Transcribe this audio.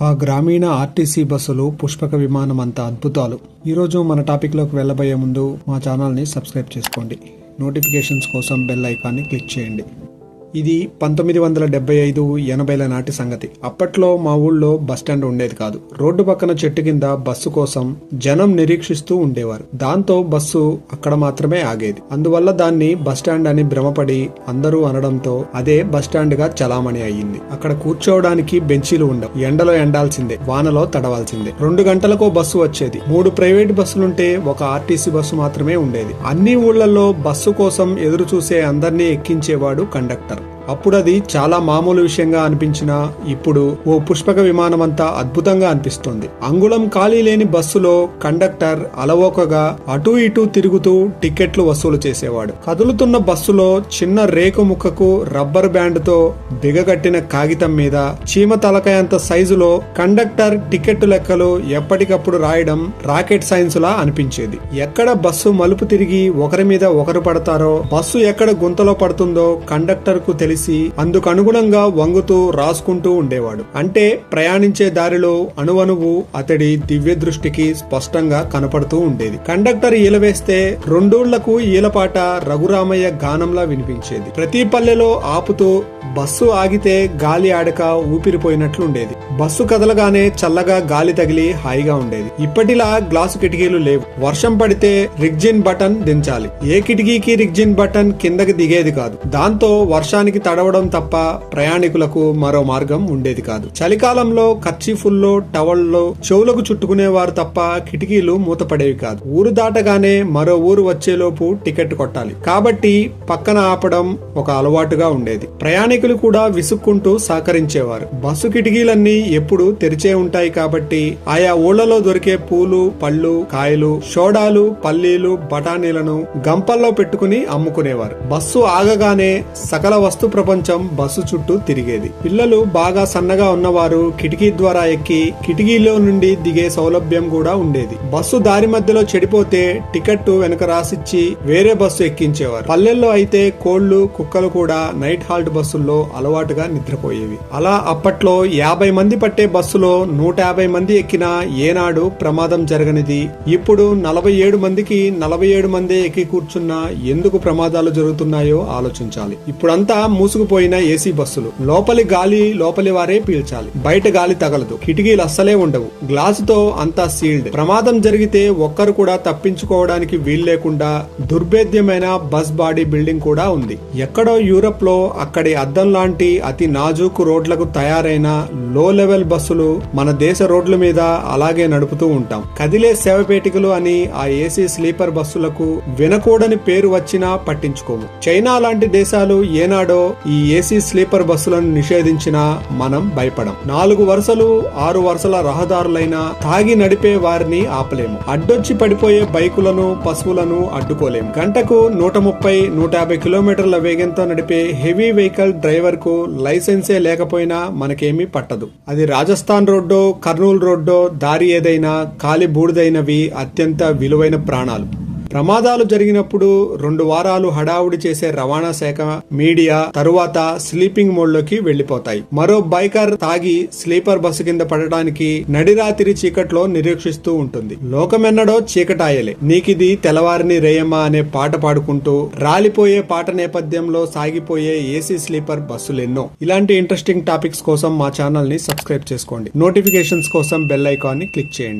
ఆ గ్రామీణ ఆర్టీసీ బస్సులు పుష్పక విమానం అంత అద్భుతాలు. ఈరోజు మన టాపిక్లోకి వెళ్ళబోయే ముందు మా ఛానల్ని సబ్స్క్రైబ్ చేసుకోండి. నోటిఫికేషన్స్ కోసం బెల్ ఐకాన్ని క్లిక్ చేయండి. ఇది 1975, 80ల నాటి సంగతి. అప్పట్లో మా ఊళ్ళో బస్టాండ్ ఉండేది కాదు. రోడ్డు పక్కన చెట్టు కింద బస్సు కోసం జనం నిరీక్షిస్తూ ఉండేవారు. దాంతో బస్సు అక్కడ మాత్రమే ఆగేది. అందువల్ల దాన్ని బస్టాండ్ అని భ్రమపడి అందరూ అనడంతో అదే బస్టాండ్ గా చలామణి అయ్యింది. అక్కడ కూర్చోవడానికి బెంచీలు ఉండవు. ఎండలో ఎండాల్సిందే, వానలో తడవాల్సిందే. 2 గంటలకో బస్సు వచ్చేది. 3 ప్రైవేట్ బస్సులుంటే ఒక ఆర్టీసీ బస్సు మాత్రమే ఉండేది. అన్ని ఊళ్లలో బస్సు కోసం ఎదురు చూసే అందరినీ ఎక్కించేవాడు కండక్టర్. అప్పుడది చాలా మామూలు విషయంగా అనిపించినా ఇప్పుడు ఓ పుష్పక విమానమంతా అద్భుతంగా అనిపిస్తోంది. అంగుళం ఖాళీ లేని బస్సులో కండక్టర్ అలవోకగా అటూ ఇటూ తిరుగుతూ టికెట్లు వసూలు చేసేవాడు. కదులుతున్న బస్సులో చిన్న రేకు ముక్కకు రబ్బర్ బ్యాండ్ తో బిగగట్టిన కాగితం మీద చీమ తలకాయంత సైజులో కండక్టర్ టికెట్ లెక్కలు ఎప్పటికప్పుడు రాయడం రాకెట్ సైన్స్ లా అనిపించేది. ఎక్కడ బస్సు మలుపు తిరిగి ఒకరి మీద ఒకరు పడతారో, బస్సు ఎక్కడ గుంతలో పడుతుందో కండక్టర్ కు తెలిసి అందుకు అనుగుణంగా వంగుతూ రాసుకుంటూ ఉండేవాడు. అంటే ప్రయాణించే దారిలో అణువణువు అతడి దివ్య దృష్టికి స్పష్టంగా కనపడుతూ ఉండేది. కండక్టర్ ఈలవేస్తే రెండూళ్లకు ఈలపాట రఘురామయ్య గానంలా వినిపించేది. ప్రతి పల్లెలో ఆపుతూ బస్సు ఆగితే గాలి ఆడక ఊపిరిపోయినట్లుండేది. బస్సు కదలగానే చల్లగా గాలి తగిలి హాయిగా ఉండేది. ఇప్పటిలా గ్లాసు కిటికీలు లేవు. వర్షం పడితే రిగ్జిన్ బటన్ దించాలి. ఏ కిటికీకి రిగ్జిన్ బటన్ కిందకి దిగేది కాదు. దాంతో వర్షానికి తడవడం తప్ప ప్రయాణికులకు మరో మార్గం ఉండేది కాదు. చలికాలంలో కర్చీఫుల్లో టవల్లో చెవులకు చుట్టుకునేవారు తప్ప కిటికీలు మూతపడేవి కాదు. ఊరు దాటగానే మరో ఊరు వచ్చేలోపు టికెట్ కొట్టాలి. కాబట్టి పక్కన ఆపడం ఒక అలవాటుగా ఉండేది. ప్రయాణికులు కూడా విసుక్కుంటూ సహకరించేవారు. బస్సు కిటికీలన్నీ ఎప్పుడు తెరిచే ఉంటాయి కాబట్టి ఆయా ఊళ్లలో దొరికే పూలు, పళ్ళు, కాయలు, సోడాలు, పల్లీలు, బఠానీలను గంపల్లో పెట్టుకుని అమ్ముకునేవారు. బస్సు ఆగగానే సకల వస్తు ప్రపంచం బస్సు చుట్టూ తిరిగేది. పిల్లలు బాగా సన్నగా ఉన్నవారు కిటికీ ద్వారా ఎక్కి కిటికీలో నుండి దిగే సౌలభ్యం కూడా ఉండేది. బస్సు దారి మధ్యలో చెడిపోతే టికెట్ వెనక రాసిచ్చి వేరే బస్సు ఎక్కించేవారు. పల్లెల్లో అయితే కోళ్లు, కుక్కలు కూడా నైట్ హాల్ట్ బస్సుల్లో అలవాటుగా నిద్రపోయేవి. అలా అప్పట్లో 50 మంది పట్టే బస్సులో 150 మంది ఎక్కినా ఏనాడు ప్రమాదం జరగనిది. ఇప్పుడు 47 మందికి 47 మంది ఎక్కి కూర్చున్నా ఎందుకు ప్రమాదాలు జరుగుతున్నాయో ఆలోచించాలి. ఇప్పుడంతా మూసుకుపోయిన ఏసీ బస్సులు. లోపలి గాలి లోపలి వారే పీల్చాలి. బయట గాలి తగలదు. కిటికీలు అస్సలే ఉండవు. గ్లాసుతో అంతా సీల్డ్. ప్రమాదం జరిగితే ఒక్కరు కూడా తప్పించుకోవడానికి వీల్లేకుండా దుర్భేద్యమైన బస్ బాడీ బిల్డింగ్ కూడా ఉంది. ఎక్కడో యూరప్ లో అక్కడి అద్దం లాంటి అతి నాజూకు రోడ్లకు తయారైన లో లెవెల్ బస్సులు మన దేశ రోడ్ల మీద అలాగే నడుపుతూ ఉంటాం. కదిలే శవపేటికలు అని ఆ ఏసీ స్లీపర్ బస్సులకు వినకూడని పేరు వచ్చినా పట్టించుకోము. చైనా లాంటి దేశాలు ఏనాడో ఈ ఏసీ స్లీపర్ బస్సులను నిషేధించినా మనం భయపడం. 4 వరుసలు 6 వరుసల రహదారులైనా తాగి నడిపే వారిని ఆపలేము. అడ్డొచ్చి పడిపోయే బైకులను, పశువులను అడ్డుకోలేము. గంటకు 130, 150 కిలోమీటర్ల వేగంతో నడిపే హెవీ వెహికల్ డ్రైవర్ కు లైసెన్సే లేకపోయినా మనకేమీ పట్టదు. అది రాజస్థాన్ రోడ్డో, కర్నూలు రోడ్డో, దారి ఏదైనా కాలి బూడిదైనవి అత్యంత విలువైన ప్రాణాలు. ప్రమాదాలు జరిగినప్పుడు 2 వారాలు హడావుడి చేసే రవాణా శాఖ, మీడియా తరువాత స్లీపింగ్ మోడ్ లోకి వెళ్లిపోతాయి. మరో బైకర్ తాగి స్లీపర్ బస్సు కింద పడడానికి నడిరాత్రి చీకట్లో నిరీక్షిస్తూ ఉంటుంది. లోకమెన్నడో చీకటాయలే, నీకిది తెల్లవారిని రేయమ్మా అనే పాట పాడుకుంటూ రాలిపోయే పాట నేపథ్యంలో సాగిపోయే ఏసీ స్లీపర్ బస్సులెన్నో. ఇలాంటి ఇంట్రెస్టింగ్ టాపిక్స్ కోసం మా ఛానల్ ని సబ్స్క్రైబ్ చేసుకోండి. నోటిఫికేషన్స్ కోసం బెల్ ఐకాన్ ని క్లిక్ చేయండి.